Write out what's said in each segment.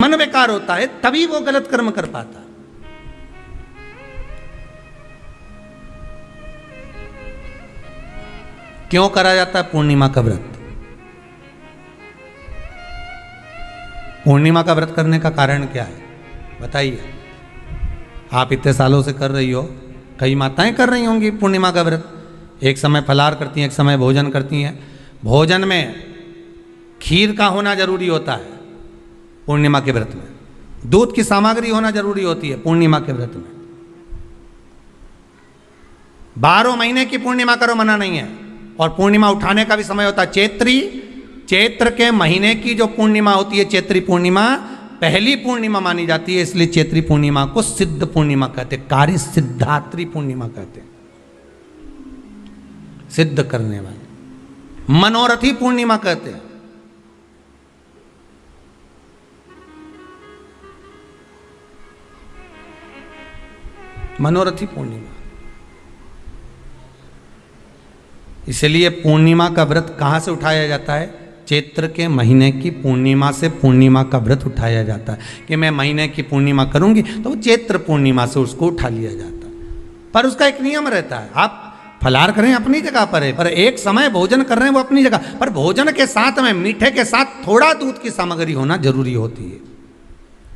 मन बेकार होता है तभी वो गलत कर्म कर पाता। क्यों करा जाता है पूर्णिमा का व्रत? पूर्णिमा का व्रत करने का कारण क्या है बताइए? आप इतने सालों से कर रही हो, कई माताएं कर रही होंगी पूर्णिमा का व्रत। एक समय फलाहार करती हैं, एक समय भोजन करती हैं। भोजन में खीर का होना जरूरी होता है पूर्णिमा के व्रत में, दूध की सामग्री होना जरूरी होती है पूर्णिमा के व्रत में। 12 महीने की पूर्णिमा करो मना नहीं है। और पूर्णिमा उठाने का भी समय होता है चैत्र के महीने की जो पूर्णिमा होती है, चैत्री पूर्णिमा पहली पूर्णिमा मानी जाती है, इसलिए चैत्री पूर्णिमा को सिद्ध पूर्णिमा कहते हैं, कार्य सिद्धात्री पूर्णिमा कहते हैं, सिद्ध करने वाले। मनोरथी पूर्णिमा कहते हैं। मनोरथी पूर्णिमा। इसलिए पूर्णिमा का व्रत कहां से उठाया जाता है? चैत्र के महीने की पूर्णिमा से पूर्णिमा का व्रत उठाया जाता है कि मैं महीने की पूर्णिमा करूंगी तो वो चैत्र पूर्णिमा से उसको उठा लिया जाता है। पर उसका एक नियम रहता है, आप फलाहार करें अपनी जगह पर है, पर एक समय भोजन कर रहे हैं वो अपनी जगह पर, भोजन के साथ में मीठे के साथ थोड़ा दूध की सामग्री होना जरूरी होती है।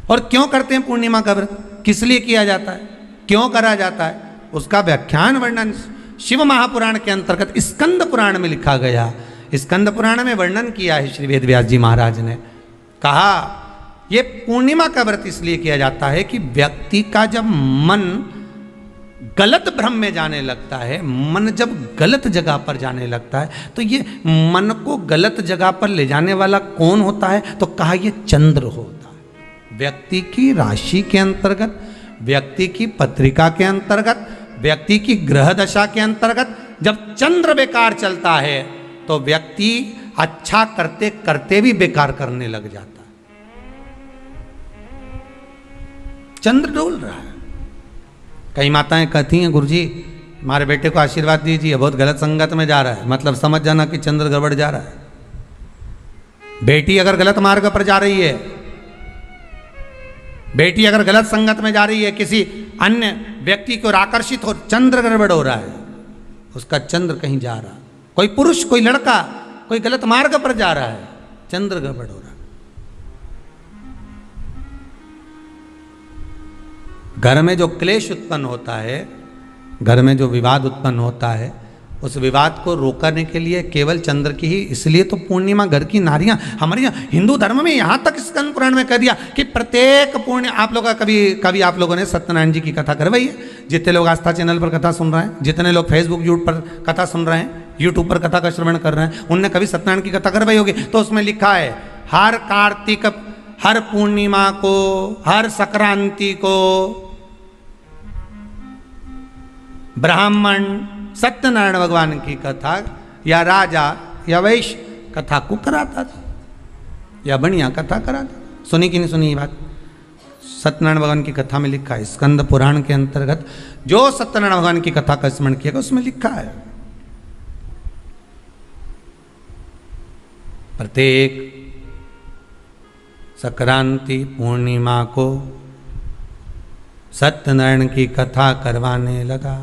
और क्यों करते हैं पूर्णिमा का व्रत? किस लिए किया जाता है, क्यों करा जाता है, उसका व्याख्यान वर्णन शिव महापुराण के अंतर्गत स्कंद पुराण में लिखा गया। स्कंद पुराण में वर्णन किया है श्री वेदव्यास जी महाराज ने। कहा ये पूर्णिमा का व्रत इसलिए किया जाता है कि व्यक्ति का जब मन गलत भ्रम में जाने लगता है, मन जब गलत जगह पर जाने लगता है, तो ये मन को गलत जगह पर ले जाने वाला कौन होता है? तो कहा ये चंद्र होता है। व्यक्ति की राशि के अंतर्गत, व्यक्ति की पत्रिका के अंतर्गत, व्यक्ति की ग्रह दशा के अंतर्गत जब चंद्र बेकार चलता है तो व्यक्ति अच्छा करते करते भी बेकार करने लग जाता है। चंद्र डोल रहा है। कई माताएं कहती हैं गुरुजी हमारे बेटे को आशीर्वाद दीजिए, बहुत गलत संगत में जा रहा है, मतलब समझ जाना कि चंद्र गड़बड़ जा रहा है। बेटी अगर गलत मार्ग पर जा रही है, बेटी अगर गलत संगत में जा रही है, किसी अन्य व्यक्ति की ओर आकर्षित हो, चंद्र गड़बड़ हो रहा है, उसका चंद्र कहीं जा रहा है। कोई पुरुष, कोई लड़का कोई गलत मार्ग पर जा रहा है, चंद्र गड़बड़ हो रहा है। घर में जो क्लेश उत्पन्न होता है, घर में जो विवाद उत्पन्न होता है, उस विवाद को रोकने के लिए केवल चंद्र की ही, इसलिए तो पूर्णिमा घर की नारियां हमारे यहाँ हिंदू धर्म में यहाँ तक स्कंद पुराण में कह दिया कि प्रत्येक पूर्ण, आप लोग का कभी आप लोगों ने सत्यनारायण जी की कथा करवाई है? जितने लोग आस्था चैनल पर कथा सुन रहे हैं, जितने लोग फेसबुक यूट्यूब पर कथा सुन रहे हैं, यूट्यूब पर कथा का श्रवण कर रहे हैं, उनने कभी सत्यनारायण की कथा करवाई होगी। तो उसमें लिखा है हर कार्तिक, हर पूर्णिमा को, हर संक्रांति को ब्राह्मण सत्यनारायण भगवान की कथा या राजा या वैश्य कथा को कराता था या बढ़िया कथा कराता। सुनी कि नहीं सुनी ये बात? सत्यनारायण भगवान की कथा में लिखा है, स्कंद पुराण के अंतर्गत जो सत्यनारायण भगवान की कथा का स्मरण किया उसमें लिखा है प्रत्येक संक्रांति पूर्णिमा को सत्यनारायण की कथा करवाने लगा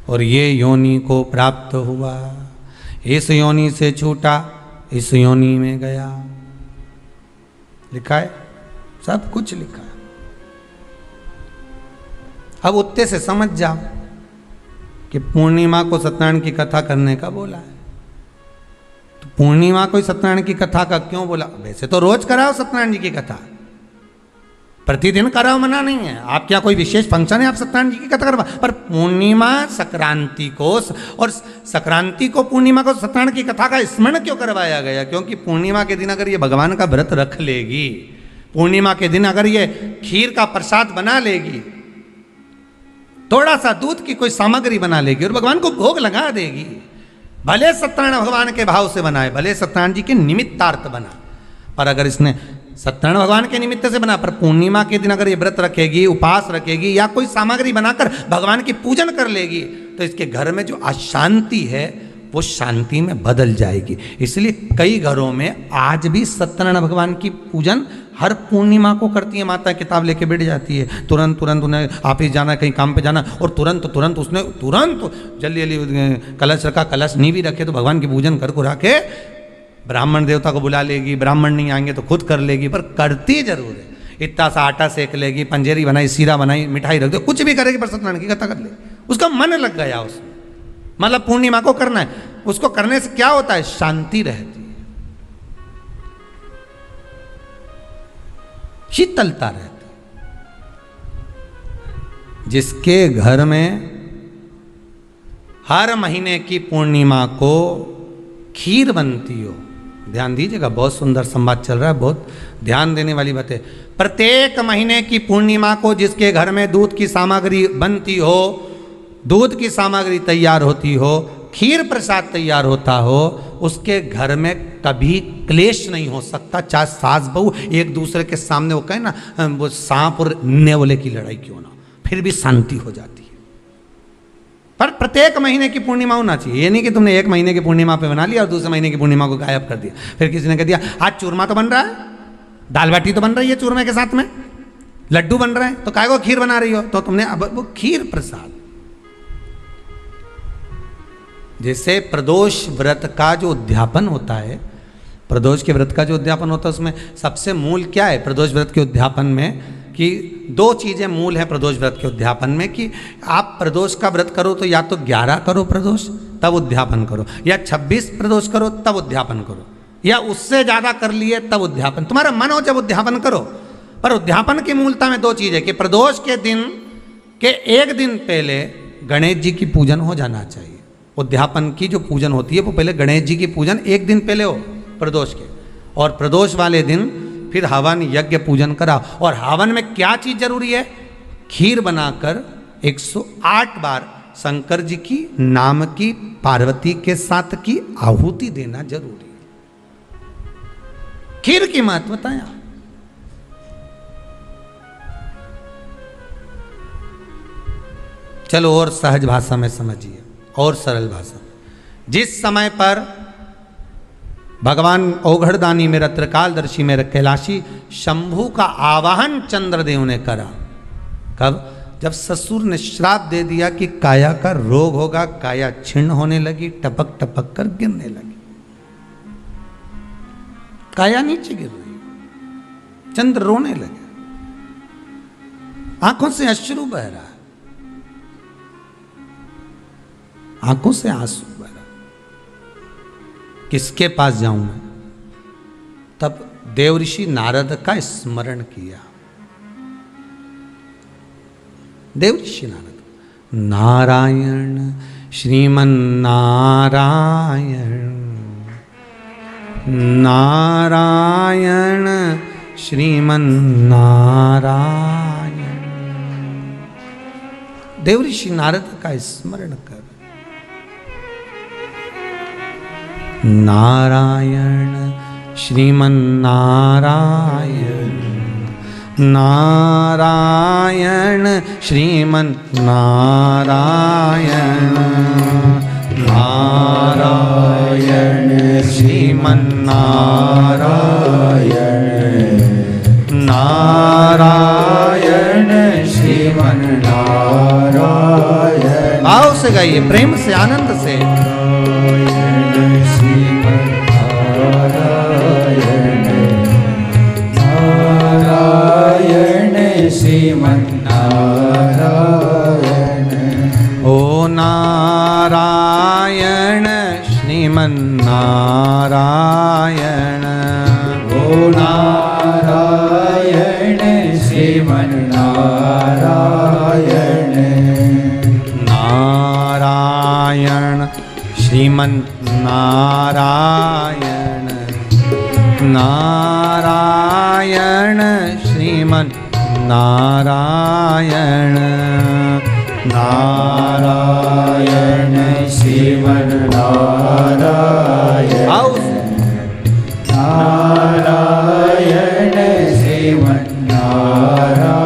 और ये योनि को प्राप्त हुआ, इस योनि से छूटा, इस योनि में गया। लिखा है, सब कुछ लिखा है। अब उत्ते से समझ जाओ कि पूर्णिमा को सत्यनारायण की कथा करने का बोला है। तो पूर्णिमा को सत्यनारायण की कथा का क्यों बोला? वैसे तो रोज कराओ सत्यनारायण जी की कथा, प्रतिदिन कराओ, मना नहीं है। आप क्या कोई विशेष फंक्शन है आप सत्यनारायण जी की कथा करवा, पर पूर्णिमा संक्रांति को और संक्रांति को पूर्णिमा को सत्यनारायण की कथा का स्मरण क्यों करवाया गया? क्योंकि पूर्णिमा के दिन अगर ये भगवान का व्रत रख लेगी, पूर्णिमा के दिन अगर ये खीर का प्रसाद बना लेगी, थोड़ा सा दूध की कोई सामग्री बना लेगी और भगवान को भोग लगा देगी, भले सत्यनारायण भगवान के भाव से बनाए, भले सत्यनारायण जी के निमित्तार्थ बना, पर अगर इसने सत्यनारायण भगवान के निमित्त से बना, पर पूर्णिमा के दिन अगर ये व्रत रखेगी, उपास रखेगी या कोई सामग्री बनाकर भगवान की पूजन कर लेगी, तो इसके घर में जो अशांति है वो शांति में बदल जाएगी। इसलिए कई घरों में आज भी सत्यनारायण भगवान की पूजन हर पूर्णिमा को करती है माता, किताब लेके बैठ जाती है, तुरंत उन्हें ऑफिस जाना, कहीं काम पे जाना, और तुरंत उसने जल्दी जल्दी कलश रखा, कलश नहीं भी रखे तो भगवान की पूजन कर को रखे, ब्राह्मण देवता को बुला लेगी, ब्राह्मण नहीं आएंगे तो खुद कर लेगी, पर करती जरूर है। इतना सा आटा सेक लेगी, पंजेरी बनाई, सीरा बनाई, मिठाई रख दो, कुछ भी करेगी पर सत्यनारायण की कथा कर ले, उसका मन लग गया उसमें। मतलब पूर्णिमा को करना है, उसको करने से क्या होता है, शांति रहती है, शीतलता रहती है। जिसके घर में हर महीने की पूर्णिमा को खीर बनती हो, ध्यान दीजिएगा, बहुत सुंदर संवाद चल रहा है, बहुत ध्यान देने वाली बात है। प्रत्येक महीने की पूर्णिमा को जिसके घर में दूध की सामग्री बनती हो, दूध की सामग्री तैयार होती हो, खीर प्रसाद तैयार होता हो, उसके घर में कभी क्लेश नहीं हो सकता। चाहे सास बहू एक दूसरे के सामने वो कहे ना, वो सांप और नेवले की लड़ाई क्यों ना, फिर भी शांति हो जाती है। पर प्रत्येक महीने की पूर्णिमा होना चाहिए। ये नहीं कि तुमने एक महीने की पूर्णिमा पे बना लिया और दूसरे महीने की पूर्णिमा को गायब कर दिया। फिर किसी ने कह दिया आज चूरमा तो बन रहा है, दाल बाटी तो बन रही है चूरमे के साथ में, लड्डू बन रहे हैं, तो काय को खीर बना रही हो, तो तुमने अब वो खीर प्रसाद। जैसे प्रदोष व्रत का जो उद्यापन होता है, प्रदोष के व्रत का जो उद्यापन होता है, उसमें सबसे मूल क्या है प्रदोष व्रत के उद्यापन में, कि दो चीज़ें मूल हैं प्रदोष व्रत के उद्यापन में, कि आप प्रदोष का व्रत करो तो या तो 11 करो प्रदोष तब उद्यापन करो, या 26 प्रदोष करो तब उद्यापन करो, या उससे ज़्यादा कर लिए तब उद्यापन, तुम्हारा मन हो जब उद्यापन करो। पर उद्यापन की मूलता में दो चीज़ है कि प्रदोष के दिन के एक दिन पहले गणेश जी की पूजन हो जाना चाहिए। उद्यापन की जो पूजन होती है वो पहले गणेश जी की पूजन एक दिन पहले हो प्रदोष के, और प्रदोष वाले दिन फिर हवन यज्ञ पूजन करा। और हवन में क्या चीज जरूरी है, खीर बनाकर 108 बार शंकर जी की नाम की पार्वती के साथ की आहुति देना जरूरी है। खीर की महत्वता है। चलो और सहज भाषा में समझिए, और सरल भाषा। जिस समय पर भगवान औघड़दानी में, रत्रकालदर्शी में, कैलाशी शंभु का आवाहन चंद्रदेव ने करा, कब, जब ससुर ने श्राप दे दिया कि काया का रोग होगा, काया छिन्न होने लगी, टपक टपक कर गिरने लगी, काया नीचे गिर रही, चंद्र रोने लगे, आंखों से अश्रु बह रहा है, आंखों से आंसू बह रहा, किसके पास जाऊं मैं। तब देवऋषि नारद का स्मरण किया। देवऋषि नारद, नारायण श्रीमन नारायण, नारायण श्रीमन नारायण। देवऋषि नारद का स्मरण कर, नारायण श्रीमन नारायण, नारायण श्रीमन नारायण, नारायण श्रीमन नारायण, नारायण श्रीमन नारायण। भाव से गाइए, प्रेम से, आनंद से। श्रीमन नारायण, ओ नारायण श्रीमन नारायण, ओ नारायण श्रीमन नारायण, नारायण श्रीमन नारायण, नारायण श्रीमन नारायण, नारायण श्रीमन नारायण, नारायण श्रीमन नारायण।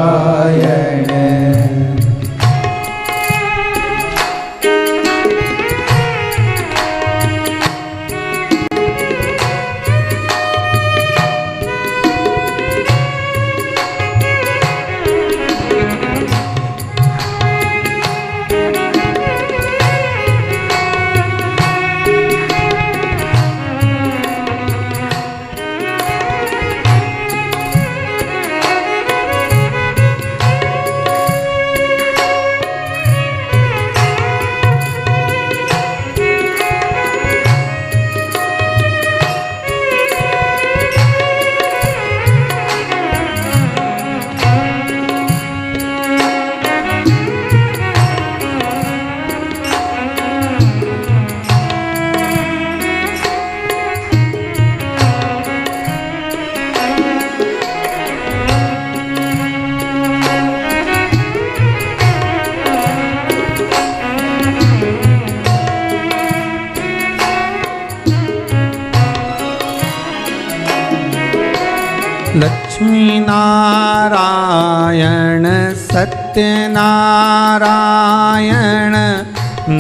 नारायण सत्यनारायण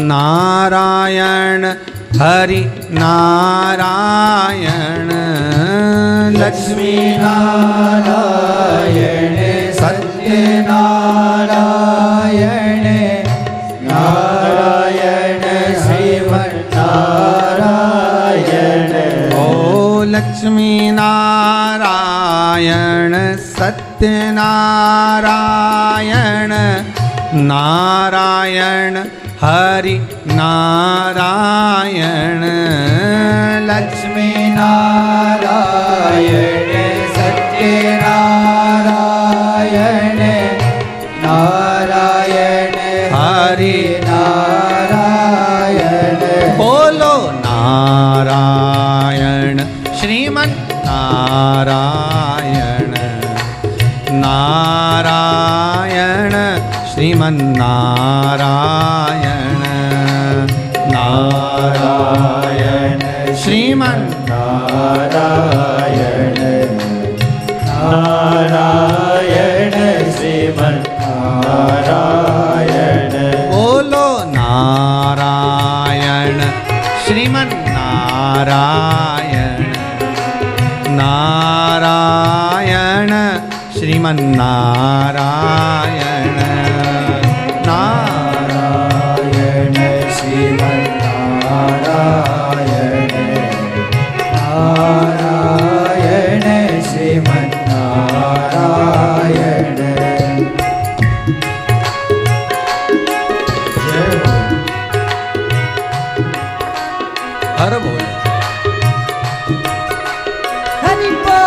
नारायण हरि नारायण लक्ष्मी नारायण सत्यनारायण नारायण श्रीमन्नारायण। ओ लक्ष्मी नारायण सत्यनारायण नारायण हरि नारायण लक्ष्मी नारायण सत्यनारायण नारायण हरि नारायण। बोलो नारायण श्रीमन नारायण नारायण श्रीमन नारायण नारायण श्रीमन नारायण नारायण श्रीमन्नारायण। बोलो नारायण श्रीमन नारायण नारायण श्रीमन नारायण नारायण श्रीमन्नारायण नारायण श्रीमन्नारायण। हर बोलो हरि बोल।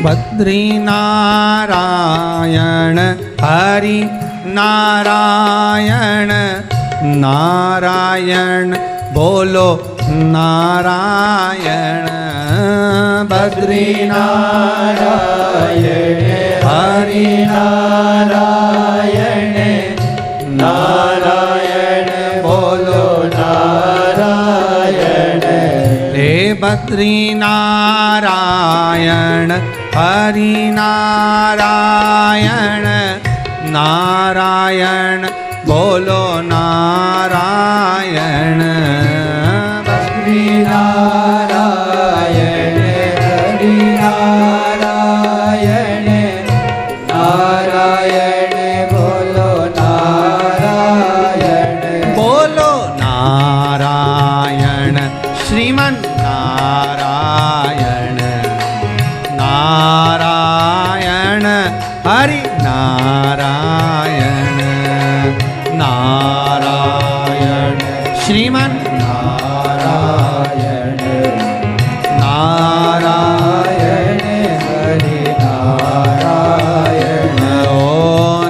बद्री नारायण हरि नारायण नारायण बोलो नारायण बद्री नारायण हरि नारायण नारायण बोलो नारायण। हे बद्री नारायण हरि नारायण नारायण बोलो नारायण बद्री नारायण हरि नारायण नारायण बोलो नारायण। बोलो नारायण श्रीमन नारायण नारायण हरि नारायण नारायण श्रीमन नारायण नारायण हरि नारायण। ओ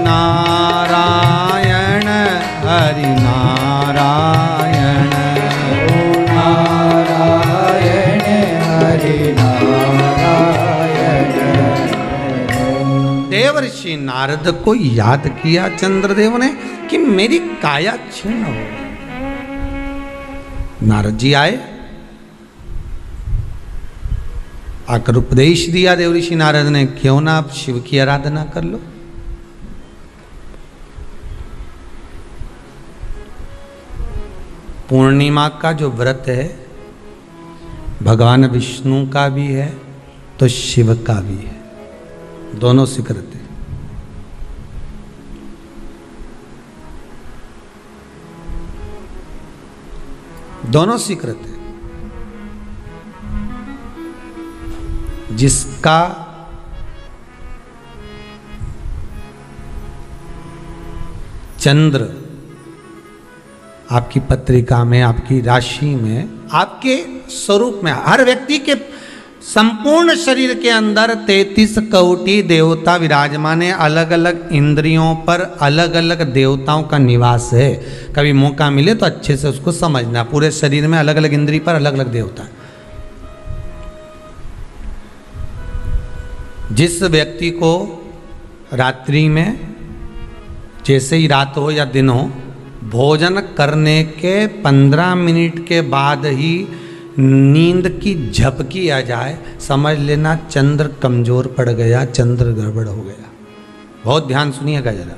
नारायण हरि नारायण नारायण हरि नारायण। देवर्षि नारद को याद किया चंद्रदेव ने कि मेरी काया क्षीण हो। नारद जी आए, आकर उपदेश दिया देवऋषि नारद ने, क्यों ना आप शिव की आराधना कर लो। पूर्णिमा का जो व्रत है भगवान विष्णु का भी है तो शिव का भी है, दोनों स्वीकृत है। दोनों स्वीकृत है। जिसका चंद्र आपकी पत्रिका में, आपकी राशि में, आपके स्वरूप में, हर व्यक्ति के संपूर्ण शरीर के अंदर 33 कोटि देवता विराजमान है। अलग अलग इंद्रियों पर अलग अलग देवताओं का निवास है। कभी मौका मिले तो अच्छे से उसको समझना। पूरे शरीर में अलग अलग इंद्रिय पर अलग अलग देवता है। जिस व्यक्ति को रात्रि में, जैसे ही रात हो या दिन हो, भोजन करने के 15 मिनट के बाद ही नींद की झपकी आ जाए, समझ लेना चंद्र कमजोर पड़ गया, चंद्र गड़बड़ हो गया। बहुत ध्यान सुनिएगा जरा।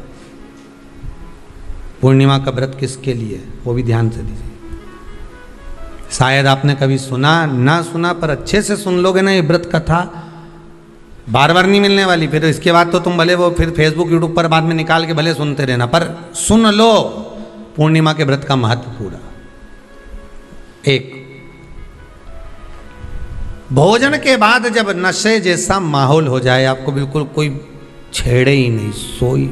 पूर्णिमा का व्रत किसके लिए है वो भी ध्यान से दीजिए। शायद आपने कभी सुना ना सुना, पर अच्छे से सुन लोगे ना ये व्रत कथा, बार बार नहीं मिलने वाली। फिर इसके बाद तो तुम भले वो फिर फेसबुक यूट्यूब पर बाद में निकाल के भले सुनते रहना, पर सुन लो पूर्णिमा के व्रत का महत्व पूरा। एक, भोजन के बाद जब नशे जैसा माहौल हो जाए, आपको बिल्कुल कोई छेड़े ही नहीं, सोई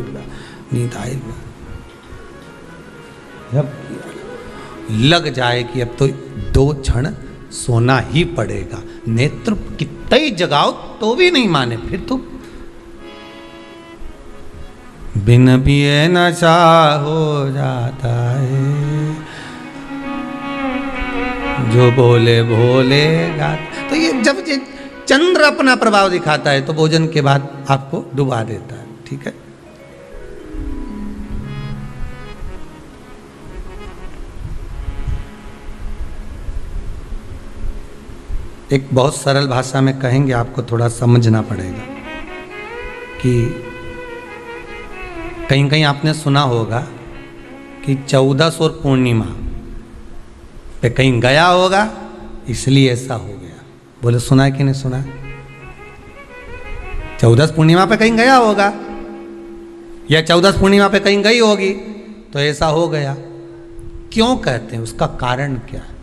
नींद आए, जब लग जाए कि अब तो 2 क्षण सोना ही पड़ेगा, नेत्र कितना ही जगाओ तो भी नहीं माने, फिर तो बिन पिए नशा हो जाता है, जो बोले भोले गाता। तो ये जब ये चंद्र अपना प्रभाव दिखाता है तो भोजन के बाद आपको डुबा देता है। ठीक है, एक बहुत सरल भाषा में कहेंगे, आपको थोड़ा समझना पड़ेगा कि कहीं कहीं आपने सुना होगा कि 14 और पूर्णिमा पे कहीं गया होगा इसलिए ऐसा हो गया। बोले सुना है कि नहीं सुना? 14 पूर्णिमा पे कहीं गया होगा या 14 पूर्णिमा पे कहीं गई होगी तो ऐसा हो गया। क्यों कहते हैं, उसका कारण क्या है?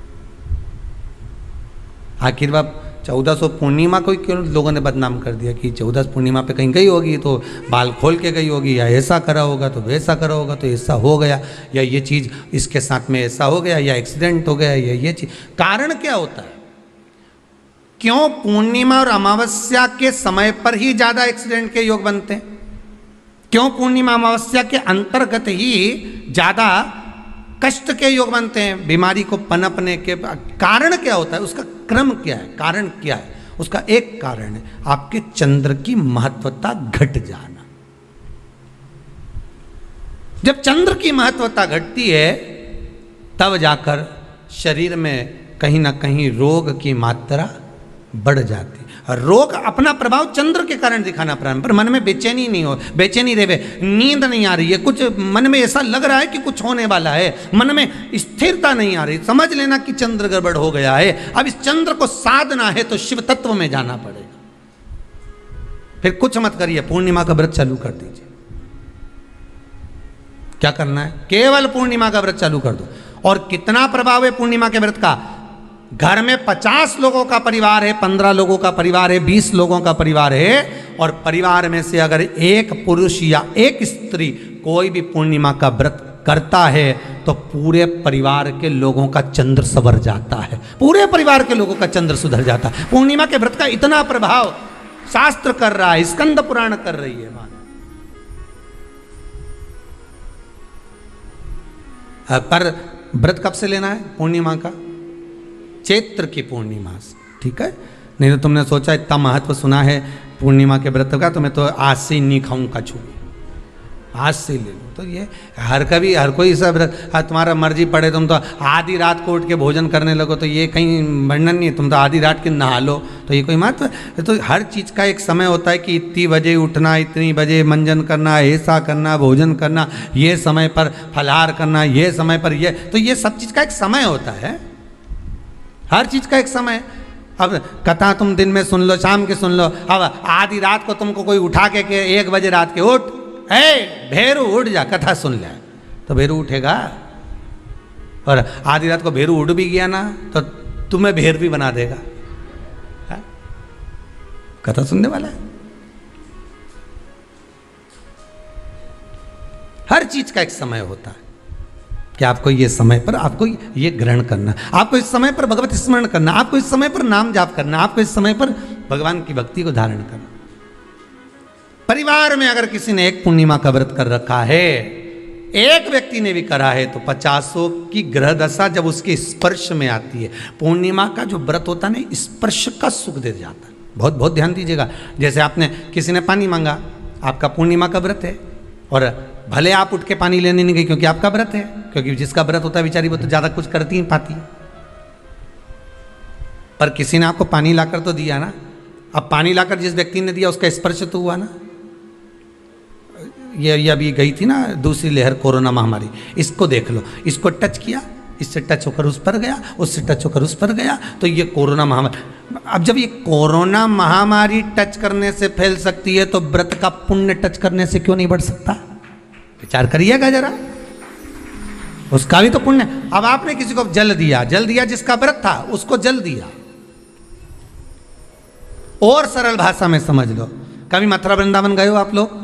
आखिर बात 1400 पूर्णिमा को क्यों लोगों ने बदनाम कर दिया कि 14 पूर्णिमा पे कहीं गई होगी तो बाल खोल के गई होगी, या ऐसा करा होगा तो वैसा करा होगा तो ऐसा हो गया, या ये चीज़ इसके साथ में ऐसा हो गया, या एक्सीडेंट हो गया, या ये चीज़। कारण क्या होता है? क्यों पूर्णिमा और अमावस्या के समय पर ही ज़्यादा एक्सीडेंट के योग बनते हैं? क्यों पूर्णिमा अमावस्या के अंतर्गत ही ज़्यादा कष्ट के योग बनते हैं, बीमारी को पनपने के? कारण क्या होता है? उसका क्रम क्या है? कारण क्या है? उसका एक कारण है आपके चंद्र की महत्वता घट जाना। जब चंद्र की महत्वता घटती है तब जाकर शरीर में कहीं ना कहीं रोग की मात्रा बढ़ जाती है। रोग अपना प्रभाव चंद्र के कारण दिखाना प्रारंभ, पर मन में बेचैनी नहीं हो, बेचैनी रहे, नींद नहीं आ रही है, कुछ मन में ऐसा लग रहा है कि कुछ होने वाला है, मन में स्थिरता नहीं आ रही, समझ लेना कि चंद्र गड़बड़ हो गया है। अब इस चंद्र को साधना है तो शिव तत्व में जाना पड़ेगा। फिर कुछ मत करिए, पूर्णिमा का व्रत चालू कर दीजिए। क्या करना है? केवल पूर्णिमा का व्रत चालू कर दो। और कितना प्रभाव है पूर्णिमा के व्रत का? घर में 50 लोगों का परिवार है, 15 लोगों का परिवार है, 20 लोगों का परिवार है, और परिवार में से अगर एक पुरुष या एक स्त्री कोई भी पूर्णिमा का व्रत करता है तो पूरे परिवार के लोगों का चंद्र संवर जाता है, पूरे परिवार के लोगों का चंद्र सुधर जाता है। पूर्णिमा के व्रत का इतना प्रभाव शास्त्र कर रहा है, स्कंद पुराण कर रही है बात। पर व्रत कब से लेना है पूर्णिमा का? चैत्र की पूर्णिमा से, ठीक है? नहीं तो तुमने सोचा इतना महत्व सुना है पूर्णिमा के व्रत का तो मैं तो आज से नहीं खाऊं कछू। आज से ले लो। तो ये हर कोई सब तुम्हारा मर्जी पड़े, तुम तो आधी रात को उठ के भोजन करने लगो, तो ये कहीं वर्णन नहीं है। तुम तो आधी रात के नहा लो, तो ये कोई महत्व है? तो हर चीज़ का एक समय होता है कि इतनी बजे उठना, इतनी बजे मंजन करना, ऐसा करना, भोजन करना, ये समय पर फलाहार करना, ये समय पर ये, तो ये सब चीज़ का एक समय होता है, हर चीज़ का एक समय। अब कथा तुम दिन में सुन लो, शाम के सुन लो, अब आधी रात को तुमको कोई उठा के 1 बजे रात के उठ, भेरू उठ जा, कथा सुन ले, तो भेरू उठेगा? और आधी रात को भेरू उठ भी गया ना तो तुम्हें भेर भी बना देगा। है? कथा सुनने वाला है। हर चीज का एक समय होता है कि आपको ये समय पर आपको ये ग्रहण करना, आपको इस समय पर भगवत स्मरण करना, आपको इस समय पर नाम जाप करना, आपको इस समय पर भगवान की भक्ति को धारण करना। परिवार में अगर किसी ने एक पूर्णिमा का व्रत कर रखा है, एक व्यक्ति ने भी करा है, तो 50 की ग्रह दशा जब उसके स्पर्श में आती है, पूर्णिमा का जो व्रत होता है ना, स्पर्श का सुख दे जाता है। बहुत बहुत ध्यान दीजिएगा। जैसे आपने किसी ने पानी मांगा, आपका पूर्णिमा का व्रत है, और भले आप उठ के पानी लेने नहीं गए क्योंकि आपका व्रत है, क्योंकि जिसका व्रत होता है बेचारी वो तो ज्यादा कुछ करती नहीं पाती, पर किसी ने आपको पानी लाकर तो दिया ना। अब पानी लाकर जिस व्यक्ति ने दिया उसका स्पर्श तो हुआ ना। ये अभी गई थी ना दूसरी लहर कोरोना महामारी, इसको देख लो, इसको टच किया, इससे टच होकर उस पर गया, उससे टच होकर उस पर गया, तो ये कोरोना महामारी। अब जब ये कोरोना महामारी टच करने से फैल सकती है, तो व्रत का पुण्य टच करने से क्यों नहीं बढ़ सकता? विचार करिएगा जरा, उसका भी तो पुण्य। अब आपने किसी को जल दिया जिसका व्रत था उसको जल दिया। और सरल भाषा में समझ लो, कभी मथुरा वृंदावन गए हो आप लोग?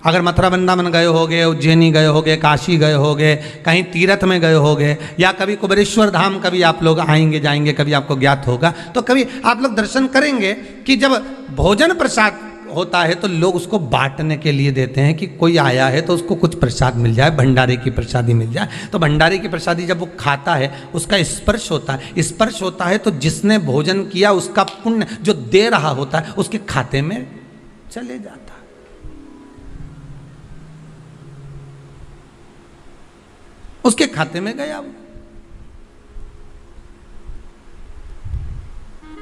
अगर मथुरा वृंदावन गए होगे, उज्जैनी गए होगे, काशी गए होगे, कहीं तीर्थ में गए होगे, या कभी कुबेरेश्वर धाम कभी आप लोग आएंगे जाएंगे, कभी आपको ज्ञात होगा, तो कभी आप लोग दर्शन करेंगे कि जब भोजन प्रसाद होता है तो लोग उसको बांटने के लिए देते हैं कि कोई आया है तो उसको कुछ प्रसाद मिल जाए, भंडारे की प्रसादी मिल जाए। तो भंडारे की प्रसादी जब वो खाता है उसका स्पर्श होता है, स्पर्श होता है तो जिसने भोजन किया उसका पुण्य जो दे रहा होता है उसके खाते में चले जाता है। उसके खाते में गया वो।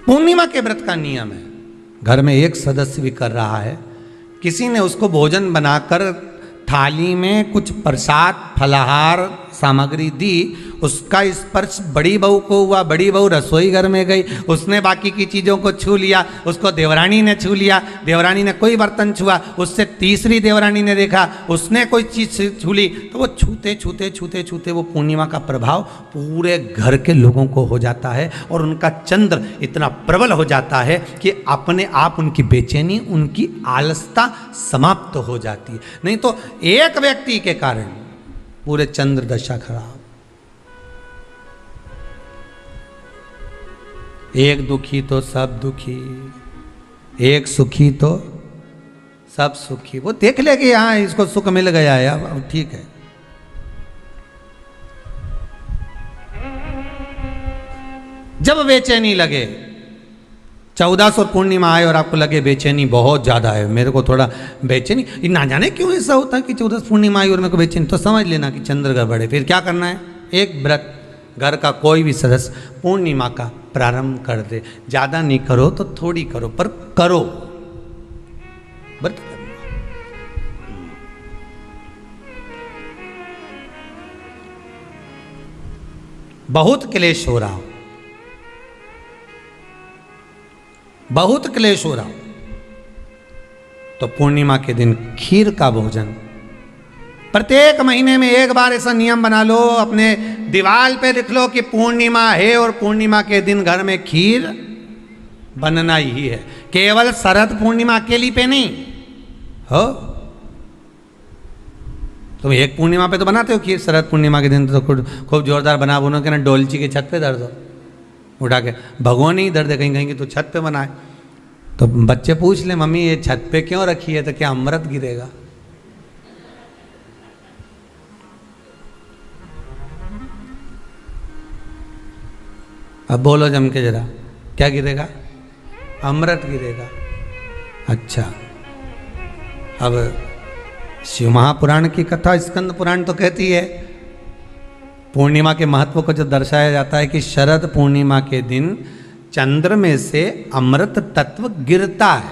पूर्णिमा के व्रत का नियम है, घर में एक सदस्य भी कर रहा है, किसी ने उसको भोजन बनाकर थाली में कुछ प्रसाद फलाहार सामग्री दी, उसका स्पर्श बड़ी बहू को हुआ, बड़ी बहू रसोई घर में गई, उसने बाकी की चीज़ों को छू लिया, उसको देवरानी ने छू लिया, देवरानी ने कोई बर्तन छुआ, उससे तीसरी देवरानी ने देखा, उसने कोई चीज़ छू ली, तो वो छूते छूते छूते छूते वो पूर्णिमा का प्रभाव पूरे घर के लोगों को हो जाता है, और उनका चंद्र इतना प्रबल हो जाता है कि अपने आप उनकी बेचैनी, उनकी आलसता समाप्त हो जाती है। नहीं तो एक व्यक्ति के कारण पूरे चंद्र दशा खराब। एक दुखी तो सब दुखी, एक सुखी तो सब सुखी। वो देख ले कि हाँ इसको सुख मिल गया है, अब ठीक है। जब बेचैनी लगे, 14 और पूर्णिमा आए और आपको लगे बेचैनी बहुत ज़्यादा है, मेरे को थोड़ा बेचैनी, ना जाने क्यों ऐसा होता है कि 14 पूर्णिमा आई और मेरे को बेचैनी, तो समझ लेना कि चंद्र गड़बड़ है। फिर क्या करना है? एक व्रत घर का कोई भी सदस्य पूर्णिमा का प्रारंभ कर दे। ज़्यादा नहीं करो तो थोड़ी करो, पर करो, व्रत करना। बहुत क्लेश हो रहा हो, बहुत क्लेश हो रहा हो, तो पूर्णिमा के दिन खीर का भोजन प्रत्येक महीने में एक बार ऐसा नियम बना लो, अपने दीवार पे लिख लो कि पूर्णिमा है और पूर्णिमा के दिन घर में खीर बनना ही है। केवल शरद पूर्णिमा अकेली पे नहीं हो, तुम एक पूर्णिमा पे तो बनाते हो खीर, शरद पूर्णिमा के दिन तो खूब जोरदार बना बोनो के ना डोलची के छत पे धर दो, उठा के भगोनी इधर दे, कहीं कहीं तो छत पे बनाए। तो बच्चे पूछ ले मम्मी ये छत पे क्यों रखी है, तो क्या अमृत गिरेगा? अब बोलो जम के जरा, क्या गिरेगा? अमृत गिरेगा। अच्छा, अब शिव महापुराण की कथा स्कंद पुराण तो कहती है, पूर्णिमा के महत्व को जो दर्शाया जाता है कि शरद पूर्णिमा के दिन चंद्र में से अमृत तत्व गिरता है,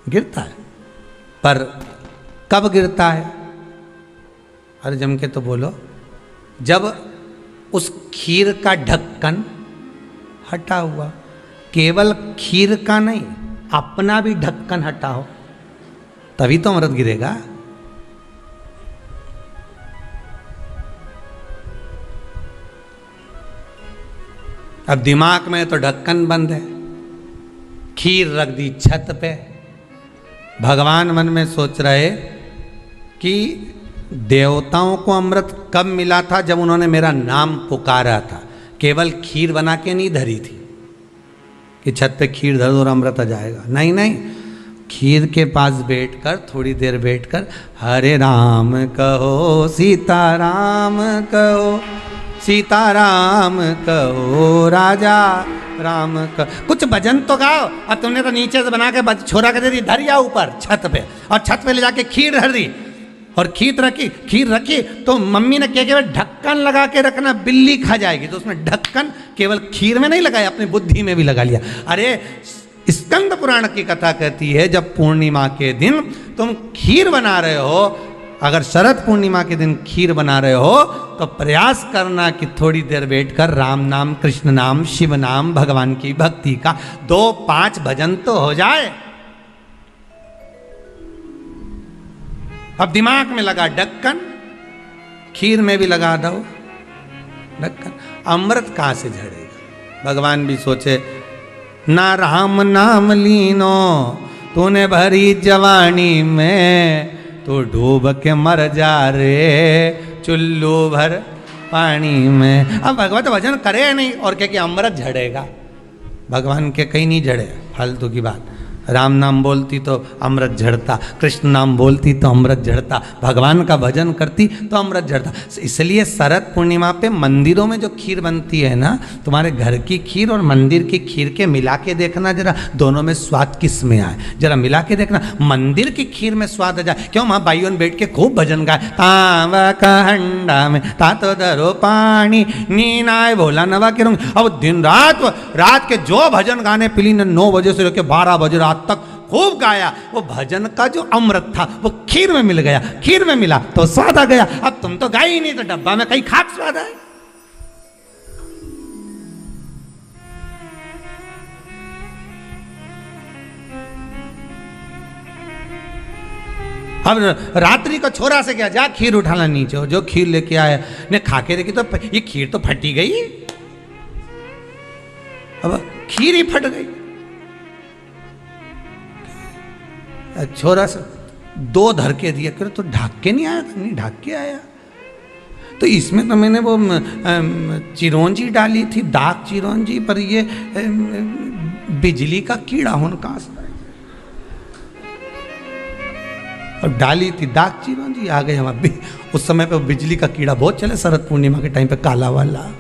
गिरता है। पर कब गिरता है? अरे जम के तो बोलो, जब उस खीर का ढक्कन हटा हुआ, केवल खीर का नहीं अपना भी ढक्कन हटा हो, तभी तो अमृत गिरेगा। अब दिमाग में तो ढक्कन बंद है, खीर रख दी छत पे। भगवान मन में सोच रहे कि देवताओं को अमृत कब मिला था? जब उन्होंने मेरा नाम पुकारा था। केवल खीर बना के नहीं धरी थी कि छत पे खीर धर दो और अमृत आ जाएगा। नहीं नहीं, खीर के पास बैठकर थोड़ी देर बैठकर हरे राम कहो सीताराम कहो, सीताराम कहो राजा राम कहो, कुछ भजन तो गाओ। अब तुमने तो नीचे से बना के छोरा के दे दी, धरिया ऊपर छत पे, और छत पे ले जाके खीर धर दी और खीर रखी तो मम्मी ने क्या केवल ढक्कन लगा के रखना, बिल्ली खा जाएगी। तो उसने ढक्कन केवल खीर में नहीं लगाया, अपनी बुद्धि में भी लगा लिया। अरे स्कंद पुराण की कथा कहती है जब पूर्णिमा के दिन तुम खीर बना रहे हो, अगर शरद पूर्णिमा के दिन खीर बना रहे हो तो प्रयास करना कि थोड़ी देर बैठकर राम नाम, कृष्ण नाम, शिव नाम, भगवान की भक्ति का 2-5 भजन तो हो जाए। अब दिमाग में लगा ढक्कन, खीर में भी लगा दो ढक्कन, अमृत कहां से झड़ेगा? भगवान भी सोचे, ना राम नाम लीनो तूने भरी जवानी में, तो डूब के मर जा रे चुल्लू भर पानी में। अब भगवत भजन करे नहीं और क्या कि अमृत झड़ेगा? भगवान के कहीं नहीं झड़े, फालतू की बात। राम नाम बोलती तो अमृत झड़ता, कृष्ण नाम बोलती तो अमृत झड़ता, भगवान का भजन करती तो अमृत झड़ता। इसलिए शरद पूर्णिमा पे मंदिरों में जो खीर बनती है ना, तुम्हारे घर की खीर और मंदिर की खीर के मिला के देखना जरा, दोनों में स्वाद किस में आए, जरा मिला के देखना। मंदिर की खीर में स्वाद आ जाए, क्यों? वहाँ भाइयों बैठ के खूब भजन गाए, तांबा का हंडा में तातो धरो पानी नीनाए भोला नवा के रंग। अब दिन रात के जो भजन गाने पिली ने 9 बजे से लेकर 12 बजे रात तक खूब गाया, वो भजन का जो अमृत था वो खीर में मिल गया, खीर में मिला तो स्वाद आ गया। अब तुम तो गाई ही नहीं, तो डब्बा में कहीं खाक स्वाद है। अब रात्रि को छोरा से क्या, जा खीर उठाना नीचे, जो खीर लेके आया ने खा के देखी तो ये खीर तो फटी गई। अब खीर ही फट गई। छोरा से 2 धर के दिया, कर तो ढाक के नहीं आया था? नहीं ढाक के आया। तो इसमें तो मैंने वो चिरौंजी डाली थी, दाग चिरौंजी, पर ये बिजली का कीड़ा होने कहाँ से? और डाली थी दाग चिरौंजी, आ गए हम। उस समय पे बिजली का कीड़ा बहुत चले, शरद पूर्णिमा के टाइम पे, काला वाला,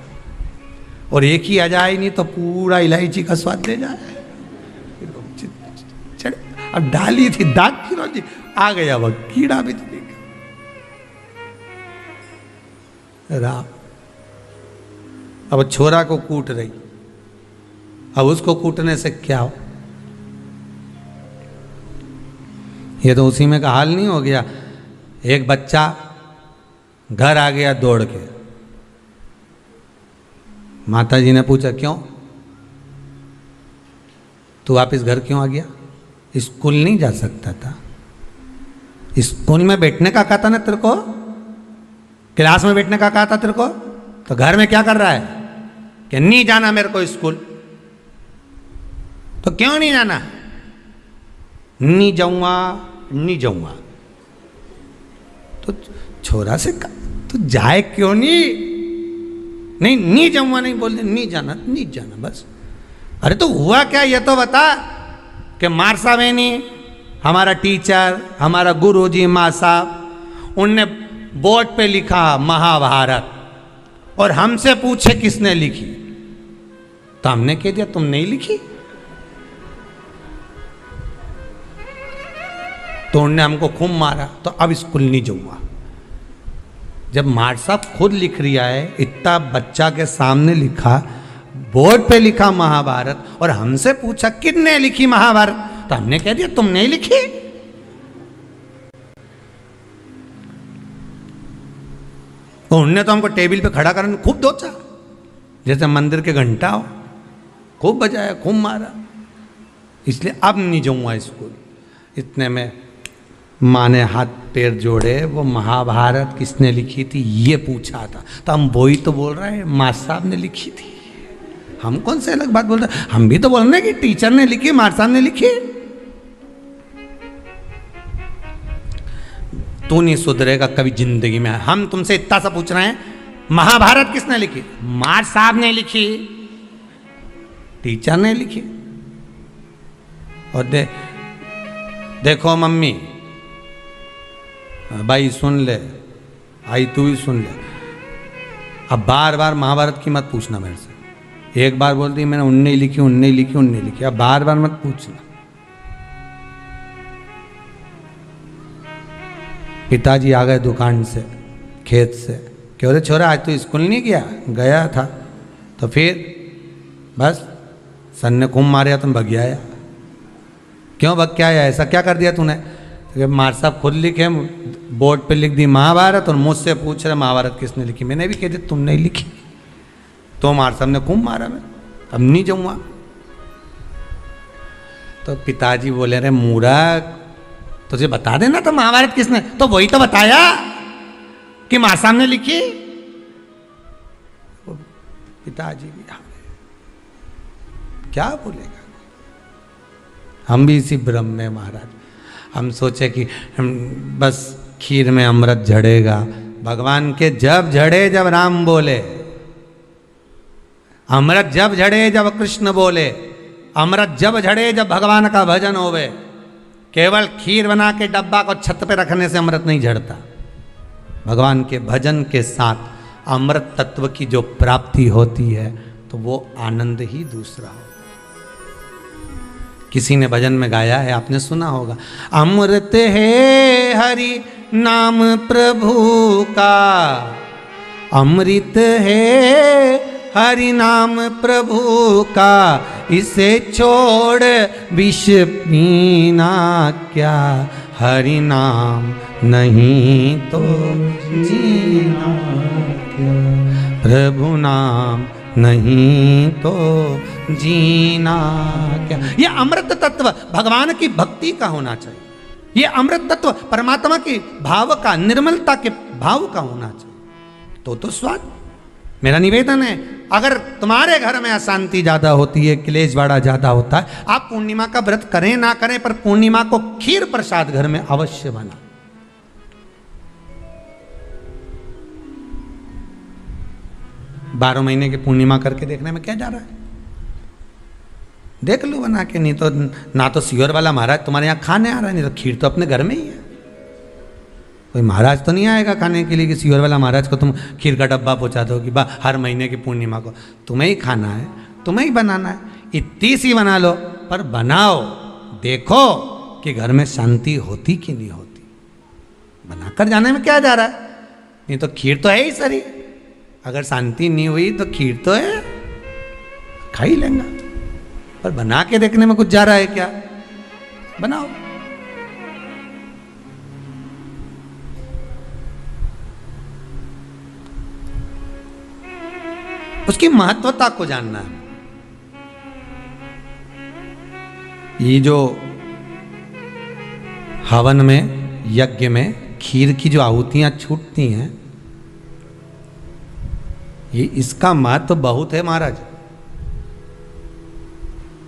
और एक ही आ जाए नहीं तो पूरा इलायची का स्वाद ले जाए। अब डाली थी दाग चिरौंजी, आ गया वह कीड़ा बिजली का। राम अब छोरा को कूट रही, अब उसको कूटने से क्या हो? ये तो उसी में का हाल नहीं हो गया। एक बच्चा घर आ गया दौड़ के, माता जी ने पूछा क्यों तू वापिस घर क्यों आ गया? स्कूल नहीं जा सकता था? स्कूल में बैठने का कहा था ना तेरे को, क्लास में बैठने का कहा था तेरे को, तो घर में क्या कर रहा है कि नहीं जाना मेरे को स्कूल? तो क्यों नहीं जाना? नहीं जाऊंगा, नहीं जाऊंगा। तो छोरा से तो जाए क्यों नहीं? नहीं जाऊंगा, नहीं बोल, नहीं जाना, नहीं जाना बस। अरे तो हुआ क्या ये तो बता। कि मार साहब है नहीं, हमारा टीचर, हमारा गुरुजी माँ साहब, उनने बोर्ड पे लिखा महाभारत, और हमसे पूछे किसने लिखी, तो हमने कह दिया तुम नहीं लिखी। तो उन्होंने हमको खूब मारा, तो अब स्कूल नहीं जाऊंगा। जब मार साहब खुद लिख रिया है, इतना बच्चा के सामने लिखा, बोर्ड पे लिखा महाभारत, और हमसे पूछा किसने लिखी महाभारत, तो हमने कह दिया तुमने ही लिखी। तो उन्होंने तो हमको टेबल पे खड़ा करने खूब दोचा, जैसे मंदिर के घंटा हो, खूब बजाया, खूब मारा। इसलिए अब नहीं जाऊंगा स्कूल। इतने में माँ ने हाथ पैर जोड़े, वो महाभारत किसने लिखी थी ये पूछा था, तो हम वही तो बोल रहे हैं माँ साहब ने लिखी थी। हम कौन से अलग बात बोल रहे हैं, हम भी तो बोल रहे हैं कि टीचर ने लिखी, माँ साहब ने लिखी। तू नहीं सुधरेगा कभी जिंदगी में। हम तुमसे इतना सा पूछ रहे हैं, महाभारत किसने लिखी? माँ साहब ने लिखी, टीचर ने लिखी। और देखो मम्मी, भाई सुन ले, आई तू भी सुन ले, अब बार बार महाभारत की मत पूछना मेरे से। एक बार बोल दी मैंने उनने लिखी, उनने लिखी, उनने लिखी, अब बार बार मत पूछना। पिताजी आ गए दुकान से, खेत से, क्यों रे छोरा आज तू स्कूल नहीं गया? गया था। तो फिर बस सन ने खूब मारे, तुम भग आया। क्यों भग के आया? ऐसा क्या कर दिया तूने? तो मार साहब खुद लिखे, बोर्ड पे लिख दी महाभारत, और मुझसे पूछ रहे महाभारत किसने लिखी। मैंने भी कह दी तुमने ही लिखी। तो मार साहब ने खूब मारा, मैं अब नहीं जाऊंगा। तो पिताजी बोले रे मूर्ख, तुझे बता देना तो महाभारत किसने, तो वही तो बताया कि माँ साहब ने लिखी। पिताजी भी क्या बोलेगा। हम भी इसी भ्रम में महाराज, हम सोचे कि हम बस खीर में अमृत झड़ेगा। भगवान के जब झड़े जब राम बोले, अमृत जब झड़े जब कृष्ण बोले, अमृत जब झड़े जब भगवान का भजन होवे। केवल खीर बना के डब्बा को छत पे रखने से अमृत नहीं झड़ता। भगवान के भजन के साथ अमृत तत्व की जो प्राप्ति होती है तो वो आनंद ही दूसरा हो। किसी ने भजन में गाया है, आपने सुना होगा, अमृत है हरि नाम प्रभु का, अमृत है हरि नाम प्रभु का, इसे छोड़ विष पीना क्या, हरि नाम नहीं तो जीना क्या, प्रभु नाम नहीं तो जीना क्या। ये अमृत तत्व भगवान की भक्ति का होना चाहिए। ये अमृत तत्व परमात्मा के भाव का, निर्मलता के भाव का होना चाहिए। तो स्वाद। मेरा निवेदन है, अगर तुम्हारे घर में अशांति ज्यादा होती है, क्लेश बड़ा ज्यादा होता है, आप पूर्णिमा का व्रत करें ना करें, पर पूर्णिमा को खीर प्रसाद घर में अवश्य बना। बारह महीने की पूर्णिमा करके देखने में क्या जा रहा है? देख लो बना के। नहीं तो ना तो सियोर वाला महाराज तुम्हारे यहाँ खाने आ रहा है, नहीं तो खीर तो अपने घर में ही है। कोई महाराज तो नहीं आएगा खाने के लिए कि सियोर वाला महाराज को तुम खीर का डब्बा पहुंचा दो कि हर महीने की पूर्णिमा को तुम्हें ही खाना है, तुम्हें ही बनाना है। इतनी सी बना लो, पर बनाओ, देखो कि घर में शांति होती कि नहीं होती। बनाकर जाने में क्या जा रहा है? नहीं तो खीर तो है ही सरी। अगर शांति नहीं हुई तो खीर तो है, खा ही लेंगे, पर बना के देखने में कुछ जा रहा है क्या? बनाओ। उसकी महत्वता को जानना है। ये जो हवन में, यज्ञ में खीर की जो आहुतियां छूटती हैं, ये इसका महत्व तो बहुत है महाराज।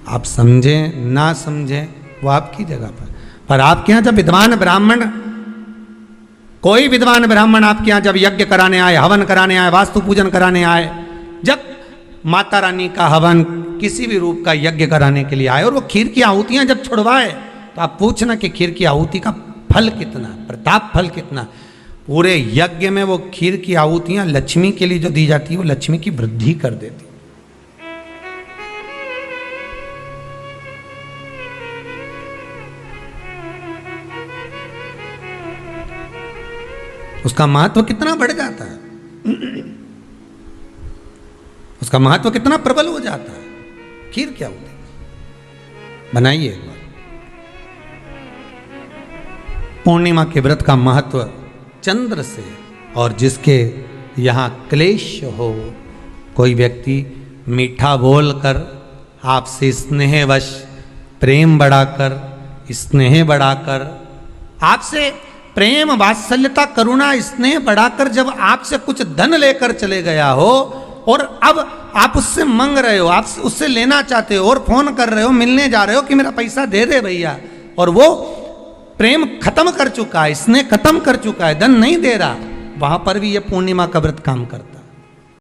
आप समझें ना समझें वो आपकी जगह पर आपके यहां जब विद्वान ब्राह्मण, कोई विद्वान ब्राह्मण आपके यहां जब यज्ञ कराने आए, हवन कराने आए, वास्तु पूजन कराने आए, जब माता रानी का हवन, किसी भी रूप का यज्ञ कराने के लिए आए और वो खीर की आहुतियां जब छुड़वाए, तो आप पूछना कि खीर की आहुति का फल कितना, प्रताप फल कितना। पूरे यज्ञ में वो खीर की आहुतियां लक्ष्मी के लिए जो दी जाती है, वो लक्ष्मी की वृद्धि कर देती। उसका महत्व कितना बढ़ जाता है, उसका महत्व कितना प्रबल हो जाता है। खीर क्या होती है, बनाइए एक बार। पूर्णिमा के व्रत का महत्व चंद्र से, और जिसके यहाँ क्लेश हो, कोई व्यक्ति मीठा बोलकर आपसे स्नेहवश प्रेम बढ़ाकर, स्नेह बढ़ाकर, आपसे प्रेम वात्सल्यता करुणा स्नेह बढ़ाकर जब आपसे कुछ धन लेकर चले गया हो, और अब आप उससे मांग रहे हो, आप उससे लेना चाहते हो, और फोन कर रहे हो, मिलने जा रहे हो कि मेरा पैसा दे दे भैया, और वो प्रेम खत्म कर चुका है, स्नेह खत्म कर चुका है, धन नहीं दे रहा, वहां पर भी ये पूर्णिमा का व्रत काम करता है।